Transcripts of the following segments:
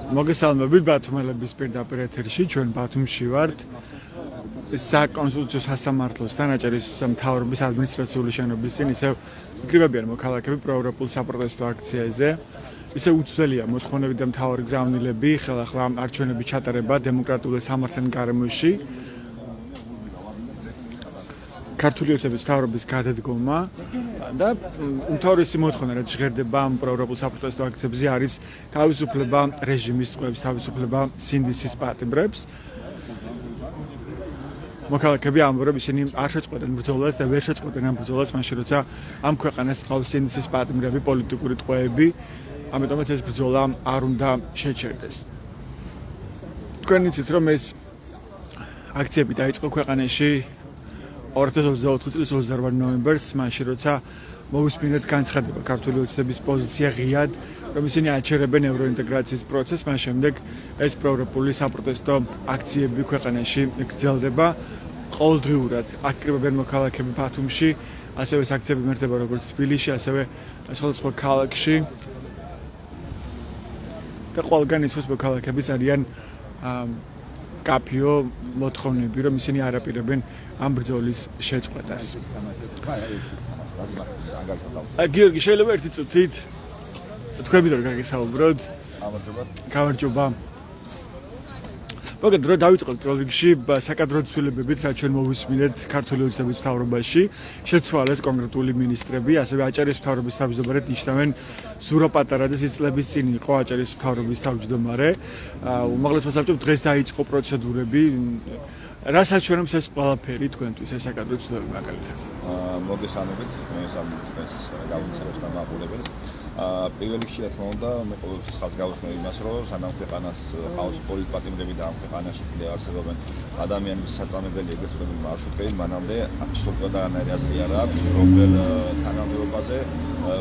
მოგესალმებით ბათუმელების პირდაპირ ეთერში, ჩვენ ბათუმში ვართ. საკონსულტაციო სასამართლოს თანაჭერის მთავრობის ადმინისტრაციული შენობის წინ ისევ იკრიბებიან მოქალაქეები პროევროპულ საპროტესტო აქციაზე. ისე უცვლელია მოთხოვნები და მთავარი გზავნილები ხელახლა არჩევნების ჩატარება დემოკრატიული სამართლის გარემოში. ქართული ოცნების მთავრობის გადადგომა და უმთავრესი მოთხოვნა რაც ჟღერდება ამ პროევროპულ საპროტესტო აქციებზე არის თავისუფლება რეჟიმის წყვილების თავისუფლება სინდისის პატიმრებს. მოქალაქეები ამბობენ, ისინი არ შეწყვეტენ ბრძოლას და ვერ შეწყვეტენ ამ ბრძოლას მაშინ როცა ამ ქვეყანას ყავს სინდისის პატიმრები, პოლიტიკური ტყვეები, ამიტომაც ეს ბრძოლა არ უნდა შეჩერდეს. თქვენ იცით რომ ეს აქციები დაიწყო ქვეყანაში 2024 წლის 28 ნოემბერს, მაშინ როცა მოვისმინეთ განცხადება ქართული ოცნების პოზიცია ღიად, რომ ისინი აჩერებენ ევროინტეგრაციის პროცესს, მას შემდეგ ეს პროევროპული საპროტესტო აქციები ქვეყანაში გრძელდება. ყოველდღიურად აკრიბებენ მოქალაქეები ბათუმში, ასევე ეს აქციები მერდება როგორც თბილისში, ასევე სხვადასხვა ქალაქში. და ყველგან ისმის მოქალაქეების არიან კაფიო მოთხოვნები, რომ ისინი არ აპირებენ ამ ბრძოლის შეწყვეტას. გიორგი, შეიძლება ერთი წუთით თქვენ ვიდრე გაგესაუბროთ? გამარჯობა. მოგეთ რომ დავიწყოთ როლინგში საკადრო ცვლილებებით, რაც ჩვენ მოვისმინეთ ქართული ოცნების მთავრობაში, შეცვალეს კონკრეტული მინისტრები, ასევე აჭარის მთავრობის თავმჯდომარედ ნიშნავენ ზურო პატარაძეს წლების წინ იყო აჭარის მთავრობის თავმჯდომარე. უმაღლესმა საბჭომ დღეს დაიწყო პროცედურები. რა საჩვენებს ეს ყველაფერი თქვენთვის ეს საკადრო ცვლილებები მაგალითად? მოგესალმებით, ეს გავუწეროთ და მაყურებელს. პირველ რიგში რა თქმა უნდა, მე ყოველთვის ხალხს გავუსმენ იმას, რომ სანამ ქვეყანას ყავს პოლიტპატიმრები და ამ ქვეყანაში კიდევ არსებობენ ადამიანების საწამებელი ეგრეთ წოდებული მარშრუტები, მანამდე აბსოლუტურად არანაირი აზრი არ აქვს, რომელ თანამდებობაზე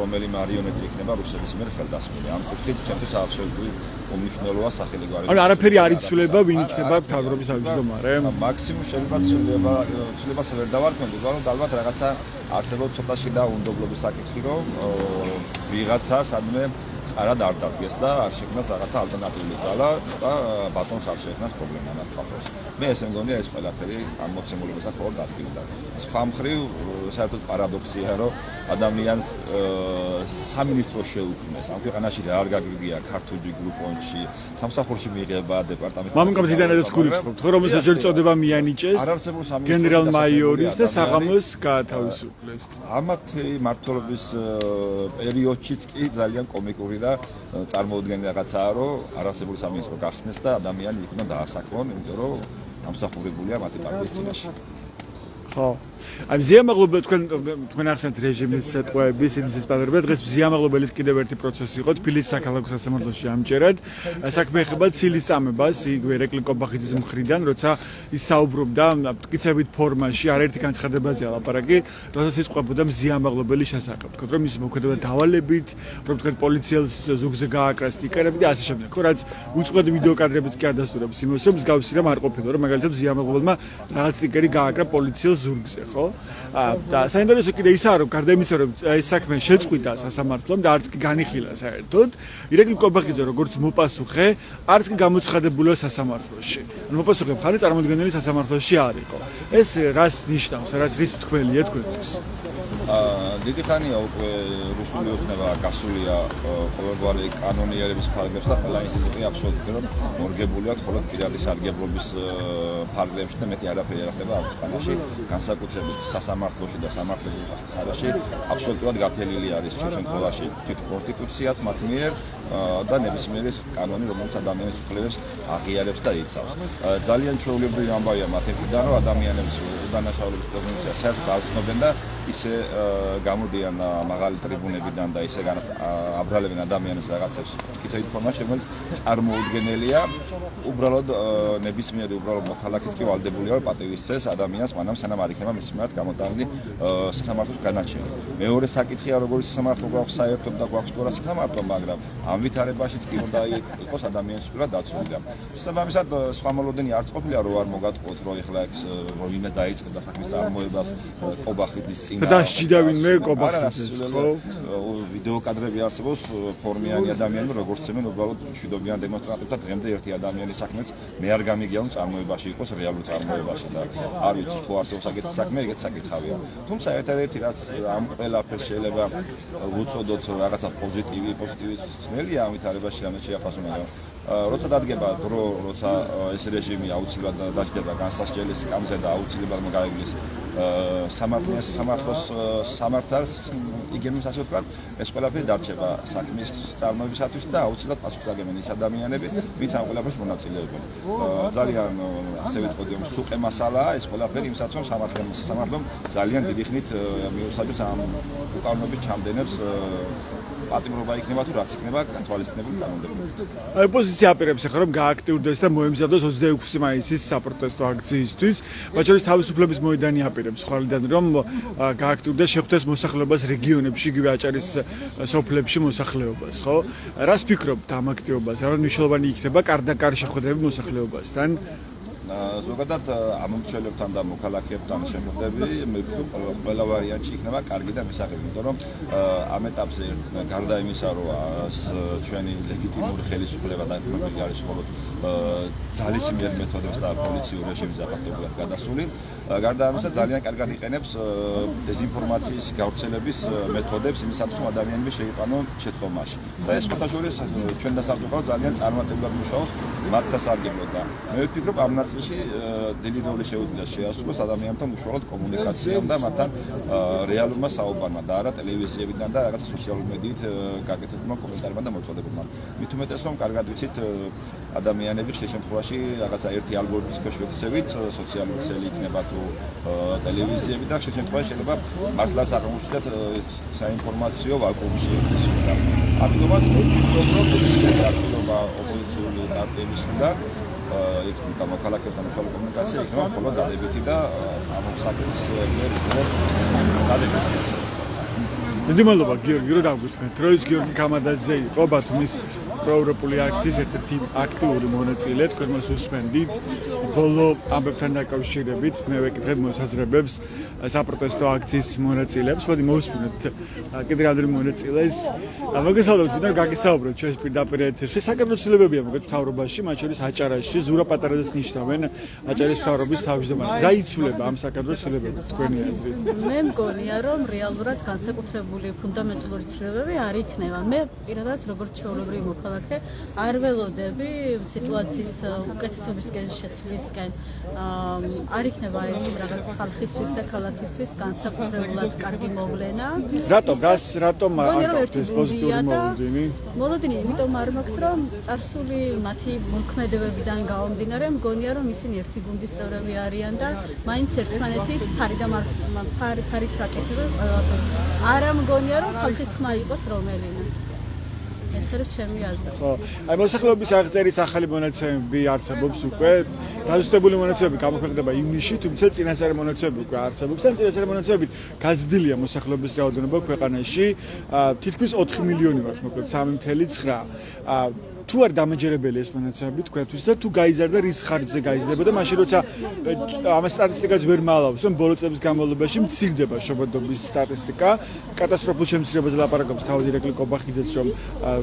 რომელი მარიონეტი იქნება რუსეთის მიერ ხელდასმული. ამ კუთხით ჩემთვის აბსოლუტური უმნიშვნელოა სახელმწიფო. ანუ არაფერი არ იცვლება, ვინ იქნება მთავრობის თავმჯდომარე? მაქსიმუმ შეიძლება ცვლილებას ვერ დავარქმევთ, მაგრამ ალბათ რაღაცა არსებობს ცოტაში და უნდობლობის საკითხი, რომ ვიღაცა სადმე ყარად არ დადგეს და არ შექმნას რაღაცა ალტერნატიული ძალა და ბატონს არ შექმნას პრობლემა ამ ფაქტორს. მე ესე მგონია ეს ყველაფერი ამ მოცემულებასთან მხოლოდ ადგილდება. სხვა მხრივ საერთოდ პარადოქსია, რომ ადამიანს სამინისტრო შეუქმნეს. ამ ქვეყანაში რა არ გაგიგია ქართული გრუპონში, სამსახურში მიიღება დეპარტამენტი. მამუკამთიდან ეს გულისხმობთ, ხო, რომელსაც ჯერ წოდება მიანიჭეს გენერალ-მაიორის და საღამოს გაათავისუფლეს. ამათი მმართველობის პერიოდშიც კი ძალიან კომიკური და წარმოუდგენელი რაღაცაა, რომ არასებული სამინისტრო გახსნეს და ადამიანი იქნა დაასაქმონ, იმიტომ რომ დამსახურებულია მათი პარტიის წინაშე. ხო. აი ზიამაღლობელი თქვენ ახსენეთ რეჟიმის ტყვეები, სინდისის პატიმრები, დღეს ზიამაღლობელის კიდევ ერთი პროცესი იყო თბილისის საქალაქო სასამართლოში ამჯერად. საქმე ეხება ცილის წამებას, იგივე ირაკლი კობახიძის მხრიდან, როცა ის საუბრობდა მტკიცებით ფორმაში, არაერთი განცხადებაზეა ლაპარაკი, როდესაც ის ყვებოდა ზიამაღლობელის შესახებ. თქო, რომ ის მოქმედება დავალებით, რომ თქვენ პოლიციელს ზუგზე გააკრა სტიკერები და ასე შემდეგ. ხო, რაც უწყვეტ ვიდეო კადრებიც კი ადასტურებს იმას, რომ მსგავსი რამ არ ყოფილა, რომ მაგალითად ზიამაღლობელმა რაღაც სტიკერი გააკრა პოლიციელს ზურგზე, ხო? და საინტერესო კიდე ისაა, რომ გარდა იმისა, რომ ეს საქმე შეწყვიტა სასამართლომ და არც კი განიხილა საერთოდ, ირაკლი კობახიძე როგორც მოპასუხე, არც კი გამოცხადებულა სასამართლოში. ანუ მოპასუხე მხარე წარმოუდგენელი სასამართლოში არ იყო. ეს რას ნიშნავს, რის თქვენია თქვენთვის? დიდი ხანია უკვე რუსული ოცნება გასულია ყოველგვარი კანონიერების ფარგლებს და ყველა ინსტიტუტი აბსოლუტურად მორგებულია მხოლოდ პირადი სარგებლობის ფარგლებში და მეტი არაფერი არ ხდება ამ ქვეყანაში, განსაკუთრებით სასამართლოში და სამართლებრივ მხარეში აბსოლუტურად გათელილი არის ამ შემთხვევაში თვითონ კონსტიტუციაც მათ მიერ და ნებისმიერი კანონი, რომელიც ადამიანის უფლებებს აღიარებს და იცავს. ძალიან ჩვეულებრივი ამბავია მათ მხრიდან, რომ ადამიანებს უდანაშაულების პრეზუმპცია საერთოდ არ ცნობენ და ისე გამოდიან მაღალი ტრიბუნებიდან და ისე აბრალებენ ადამიანებს რაღაცებს მტკიცებით ფორმაში, რომელიც წარმოუდგენელია. უბრალოდ ნებისმიერი უბრალოდ მოქალაქით კი ვალდებულია რომ პატივისცეს ადამიანს, მანამ სანამ არ იქნება მის მიმართ გამოტანილი სასამართლოს განაჩენი. მეორე საკითხია, როგორი სასამართლო გვაქვს საერთოდ და გვაქვს თუ არა სასამართლო, მაგრამ ამ ვითარებაშიც კი უნდა იყოს ადამიანის სურა დაცული და შესაბამისად სხვა მოლოდინი არც ყოფილა რომ არ მოგატყუოთ რომ ეხლა ეს რომ ვინმე დაიწყება საქმის წარმოებას კობახიძის წინა და სჯიდა ვინმე კობახიძეს ხო ვიდეო კადრები არსებობს ფორმიანი ადამიანები როგორც ცემენ უბრალოდ მშვიდობიან დემონსტრანტებთან დღემდე ერთი ადამიანის საქმეც მე არ გამიგია რომ წარმოებაში იყოს რეალურ წარმოებაში და არ ვიცი თუ არსებობს ეგეთი საქმე ეგეთ საკითხავია თუმცა ერთადერთი რაც ამ ყველაფერს შეიძლება ვუწოდოთ რაღაცა პოზიტივი ძნელია ამ ვითარებაში რამე შეაფასუნა როცა დადგება დრო როცა ეს რეჟიმი აუცილებლად დაჯდება განსასჯელის სკამზე და აუცილებლად მოგვიგლის სამართლოს სამართალს იგენოს ასე ვთქვათ ეს ყველაფერი დარჩება საქმის წარმოებისათვის და აუცილებლად პასუხისმგებელი ის ადამიანები ვინც ამ ყველაფერს მონაწილეობენ ძალიან ასე ვიტყოდი რომ სუყე მასალაა ეს ყველაფერი იმისათვის რომ სამართლომ ძალიან დიდი ხნით მიუსაჯოს ამ უკანონობის ჩამდენებს პატიმრობა იქნება თუ რაც იქნება გათვალისწინებული კანონებით. აი პოზიცია აპირებს ახლა რომ გააქტიურდეს და მოემზადოს 26 მაისის საპროტესტო აქციისთვის, მათ შორის თავისუფლების მოედანი აპირებს ხვალიდან რომ გააქტიურდეს შეხვდეს მოსახლეობას რეგიონებში, იგივე აჭარის სოფლებში მოსახლეობას, ხო? რას ფიქრობთ ამ აქტივობას? რა მნიშვნელოვანი იქნება კარდაკარ შეხვედრები მოსახლეობასთან? ზოგადად ამომრჩელებთან და მოქალაქეებთან შეხვედრები მე ყველა ვარიანტში იქნება კარგი და მისაღები, იმიტომ რომ ამ ეტაპზე გარდა იმისა, რომ ჩვენი ლეგიტიმური ხელისუფლება დაკმაყოფილი არის მხოლოდ ძალისმიერ მეთოდებს და პოლიციურ რეჟიმის დაფარულად გადასული, გარდა ამისა ძალიან კარგად იყენებს დეზინფორმაციის გავრცელების მეთოდებს იმისათვის, რომ ადამიანები შეიყვანონ შეცდომაში. და ეს ხოთაშორის ჩვენ დასაბუთებად ძალიან წარმატებულად მუშაობს მათ სასარგებლოდ და მე ვფიქრობ ამ ნაწილში დიდი როლი შეუძლია შეასრულოს ადამიანთან უშუალოდ კომუნიკაციამ და მათთან რეალურმა საუბარმა და არა ტელევიზიებიდან და რაღაცა სოციალური მედიით გაკეთებულმა კომენტარებმა და მოწოდებებმა. მით უმეტეს რომ კარგად ვიცით ადამიანები ხშირ შემთხვევაში რაღაცა ერთი ალგორითმის ქვეშ ვექცევით სოციალური ქსელი იქნება თუ ტელევიზიები და ხშირ შემთხვევაში შეიძლება მართლაც აღმოჩნდეთ საინფორმაციო ვაკუუმში ერთის უნდა. ამიტომაც ვფიქრობ რომ ეს აქტივობა ოპოზიციური პარტიების მხრიდან იქნება მოქალაქეებთან უშუალო კომუნიკაცია იქნება მხოლოდ დადებითი და ამ საკითხს ვერ დადებითი. დიდი მადლობა გიორგი რომ დაგვიწყეთ. დროის გიორგი გამადაძე იყო ბათუმის პროევროპული აქციის ერთ-ერთი აქტიური მონაწილე. თქვენ მას უსმენდით. ბოლო ამბებთან დაკავშირებით მე ვეკითხებ მოსაზრებებს საპროტესტო აქციის მონაწილეებს. მოდი მოვუსმინოთ კიდევ რამდენი მონაწილეს. მოგესალმებით, ვინმე გაგესაუბროთ ჩვენს პირდაპირ ეთერში. საკადრო ცვლილებებია მოგეთ მთავრობაში, მათ შორის აჭარაში, ზურა პატარაძეს ნიშნავენ აჭარის მთავრობის თავმჯდომარედ. რა იცვლება ამ საკადრო ცვლილებებით თქვენი აზრით? მე მგონია რომ რეალურად განსაკუთრებული ფუნდამენტური ცვლილებები არ იქნება. მე პირადად როგორც ჩვეულებრივი მოქალაქე არ ველოდები სიტუაციის უკეთესობისკენ შეცვლისკენ. არ იქნება ეს რაღაც ხალხისთვის და ქალაქისთვის განსაკუთრებულად კარგი მოვლენა. რატომ აქვს ეს პოზიტიური მოლოდინი? მოლოდინი იმიტომ არ მაქვს რომ წარსული მათი მოქმედებებიდან გამომდინარე მგონია რომ ისინი ერთი გუნდის წევრები არიან და მაინც ერთმანეთის ფარით აკეთებენ ყველაფერს. არა მგონია რომ ხალხის ხმა იყოს რომელიმე. ეს არის ჩემი აზრი. ხო, აი მოსახლეობის აღწერის ახალი მონაცემები არსებობს უკვე. დაზუსტებული მონაცემები გამოქვეყნდება ივნისში, თუმცა წინასწარი მონაცემები უკვე არსებობს და წინასწარი მონაცემებით გაზრდილია მოსახლეობის რაოდენობა ქვეყანაში. თითქმის 4 მილიონი ვართ, მოკლედ 3.9. თუ არ დამაჯერებელი ეს მონაცემები თქვენთვის და თუ გაიზარდა რის ხარჯზე გაიზრდებოდა მაშინ როცა ამ სტატისტიკას ვერ მალავს რომ ბოლო წლების განმავლობაში მცირდება შობადობის სტატისტიკა კატასტროფულ შემცირებაზე ლაპარაკობს თავად ირაკლი კობახიძეც რომ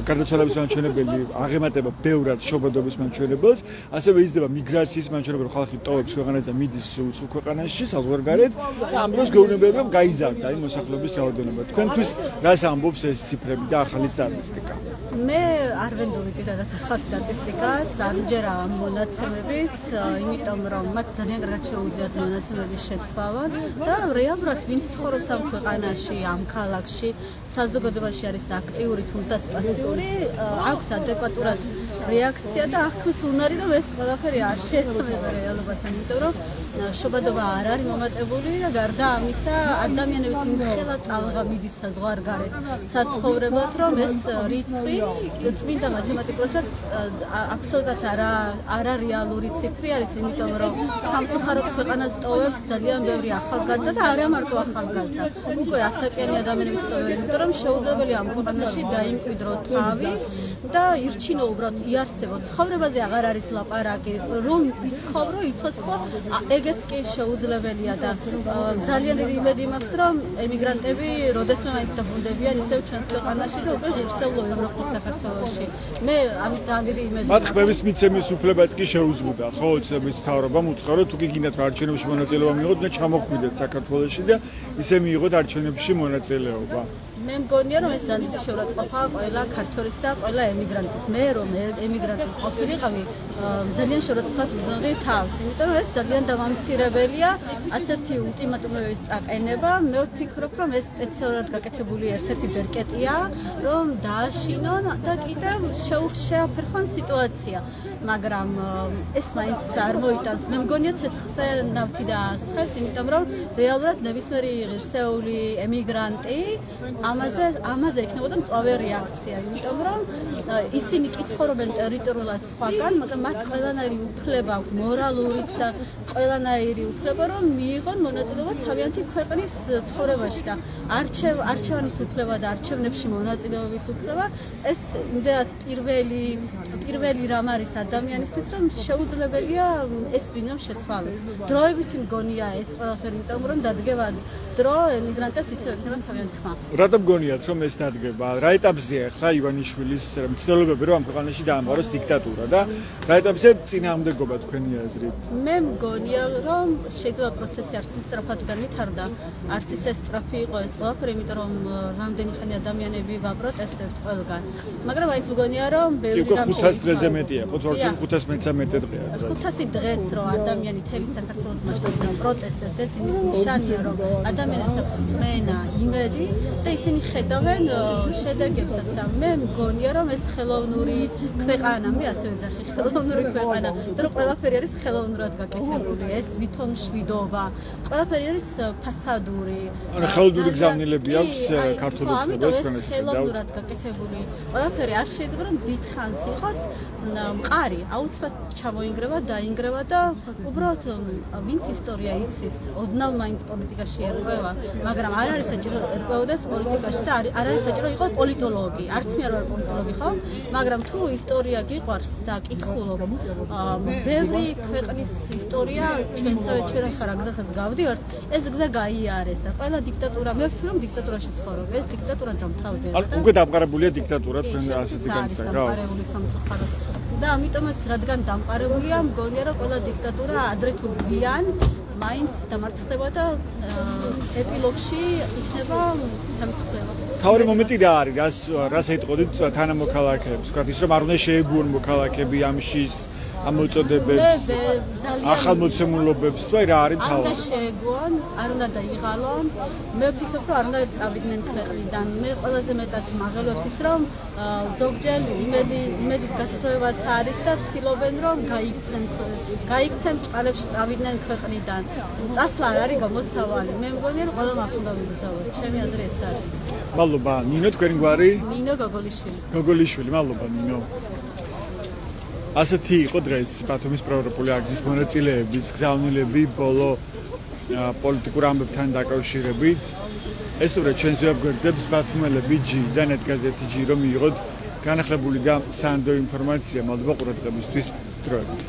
გარდაცვალების მაჩვენებელი აღემატება ბევრად შობადობის მაჩვენებელს ასევე იზრდება მიგრაციის მაჩვენებელი რომ ხალხი ტოვებს ქვეყანას და მიდის უცხო ქვეყანაში საზღვარგარეთ და ამ დროს გეუბნებიან რომ გაიზარდა აი მოსახლეობის რაოდენობა თქვენთვის რას ამბობს ეს ციფრები და ახალი სტატისტიკა მე არ ვენდობი პირადად ახალ სტატისტიკას, არ მჯერა ამ მონაცემების, იმიტომ რომ მათ ძალიან კარგად შეუძლიათ მონაცემების შეცვალონ და რეალურად ვინც ცხოვრობს ამ ქვეყანაში, ამ ქალაქში, საზოგადოებაში არის აქტიური თუნდაც პასიური, აქვს ადეკვატურად რეაქცია და აღქვის უნარი, რომ ეს ყველაფერი არ შეესაბამება რეალობასთან, იმიტომ რომ შობადობა არ არის მომატებული და გარდა ამისა ადამიანების იმხელა ტალღა მიდის საზღვარგარეთ საცხოვრებლად, რომ ეს რიცხვი წმინდა მათემატიკურად აბსოლუტურად არარეალური ციფრი არის, იმიტომ რომ სამწუხაროდ ქვეყანას ტოვებს ძალიან ბევრი ახალგაზრდა და არა მარტო ახალგაზრდა, უკვე ასაკიანი ადამიანების ტოვება, იმიტომ რომ შეუძლებელია ამ ქვეყანაში დაიმკვიდრო თავი და ირჩინო უბრალოდ იარსებო ცხოვრებაზე აღარ არის ლაპარაკი, რომ იცხოვრო, იცოცხლო, ეგეც კი შეუძლებელია და ძალიან დიდი იმედი მაქვს, რომ ემიგრანტები როდესმე მაინც დაბრუნდებიან ისევ ჩვენს ქვეყანაში და უკვე ღირსეულო ევროპულ საქართველოში. მე ამის ძალიან დიდი იმედი მაქვს. მათ ხმების მიცემის უფლებაც კი შეუზღუდა, ხო, ოცნების მთავრობამ უწყო, თუ გიგინდათ რომ არჩევნებში მონაწილეობა მიიღოთ, უნდა ჩამოხვიდეთ საქართველოში და ისე მიიღოთ არჩევნებში მონაწილეობა. მე მგონია რომ ეს ძალიან დიდი შეურაცხყოფაა ყველა ქართველის და ყველა ემიგრანტის. მე რომ ემიგრანტი ყოფილიყავი, ძალიან შეურაცხყოფად ვუძნოდდი თავს, იმიტომ რომ ეს ძალიან დამამცირებელია ასეთი ულტიმატუმების წაყენება. მე ვფიქრობ, რომ ეს სპეციალურად გაკეთებული ერთ-ერთი ბერკეტია, რომ დააშინონ და კიდევ შეაფერხონ სიტუაცია. მაგრამ ეს მაინც არ მოიტანს. მე მგონია ცეცხლზე ნავთი დაასხეს, იმიტომ რომ რეალურად ნებისმიერი ღირსეული ემიგრანტი ამაზე იქნებოდა მწვავე რეაქცია, იმიტომ რომ ისინი კი ცხოვრობენ ტერიტორიულად სხვაგან, მაგრამ მათ ყველანაირი უფლება აქვთ, მორალურიც და ყველანაირი უფლება, რომ მიიღონ მონაწილეობა თავიანთი ქვეყნის ცხოვრებაში და არჩევანის უფლება და არჩევნებში მონაწილეობის უფლება ეს იმდენად პირველი რამ არის ადამიანისთვის, რომ შეუძლებელია ეს ვინმე შეცვალოს. დროებით მგონია ეს ყველაფერი, იმიტომ რომ დადგება დრო ემიგრანტებს ისევ ექნება თავიანთი ხმა. რატომ გონიათ რომ ეს დადგება? რა ეტაპზეა ახლა ივანიშვილის მცდელობები რომ ამ ქვეყანაში დაამყაროს დიქტატურა და რა ეტაპზე წინააღმდეგობა თქვენი აზრით? მე მგონია რომ შეიძლება პროცესი არც ის სწრაფად განვითარდა, არც ის სწრაფი იყო ეს ყველაფერი, იმიტომ რომ რამდენი ხანი ადამიანები ვაპროტესტებთ ყველგან. მაგრამ მაინც მგონია რომ ბევრი რამ 500 დღეზე მეტია, ხო 513 დღეა. 500 დღეც რომ ადამიანი თელი საქართველოს მასშტაბით პროტესტებს, ეს იმის ნიშანია, რომ ადამიანებს აქვს წმენა, იმედი და ისინი ხედავენ შედეგებსაც და მე მგონია რომ ეს ხელოვნური ქვეყანა, მე ასე ვეძახი ხელოვნური ქვეყანა, რომ ყველაფერი არის ხელოვნურად გაკეთებული, ეს ვითომ შვიდობა, ყველაფერი არის ფასადური. ანუ ხელოვნური გზავნილები აქვს ქართულ ოცნებას ქვეყანაში. ხელოვნურად გაკეთებული ყველაფერი არ შეიძლება რომ დიდხანს იყოს მყარი, აუცილებლად ჩამოინგრევა, დაინგრევა და უბრალოდ ვინც ისტორია იცის, ოდნავ მაინც პოლიტიკაში ერკვევა, მაგრამ არ არის საჭირო ერკვეოდეს პოლიტიკაში და არ არის საჭირო იყოს პოლიტოლოგი. არც მე არ ვარ პოლიტოლოგი, ხო? მაგრამ თუ ისტორია გიყვარს და კითხულობ, ბევრი ქვეყნის ისტორია ჩვენსავე ჩვენ ახლა რა გზასაც გავდივართ, ეს გზა გაიარეს და ყველა დიქტატურა, მე ვთქვი რომ დიქტატურაში ცხოვრობ, ეს დიქტატურა დამთავრდება. ანუ უკვე დამყარებულია დიქტატურა თქვენ ასეთი განცდა, რა? დამყარებული სამწუხაროდ. და ამიტომაც რადგან დამყარებულია, მგონია რომ ყველა დიქტატურა ადრე თუ გვიან მაინც დამარცხდება და ეპილოგში იქნება თავისუფლება. თავი მომენტი რა არის? რას ეტყოდით თანამოქალაქეებს? ვთქვათ ის რომ არ უნდა შეეგუონ მოქალაქეები ამშის ამ მოწოდებებს, ახალ მოცემულობებს, თუ რა არის თავი? არ უნდა შეეგუონ, არ უნდა დაიღალონ. მე ვფიქრობ, რომ არ უნდა წავიდნენ ქვეყნიდან. მე ყველაზე მეტად მაღლობს ის, რომ ზოგჯერ იმედის გასწრებაც არის და ცდილობენ, რომ გაიქცენ ჭყალებში წავიდნენ ქვეყნიდან. წასვლა არ არის გამოსავალი. მე მგონია, რომ ყველა მას უნდა ვიბრძოლოთ. ჩემი აზრი ეს არის. მადლობა, ნინო, თქვენი გვარი? ნინო გოგოლიშვილი. გოგოლიშვილი, მადლობა, ნინო. ასეთი იყო დღეს ბათუმის პროევროპული აქციის მონაწილეების გზავნილები ბოლო პოლიტიკურ ამბებთან დაკავშირებით. ეს უბრალოდ ჩვენს ვებგვერდებს ბათუმელები G და net-gazeti G რომ მიიღოთ განახლებული და სანდო ინფორმაცია. მადლობა ყურადღებისთვის. დროებით.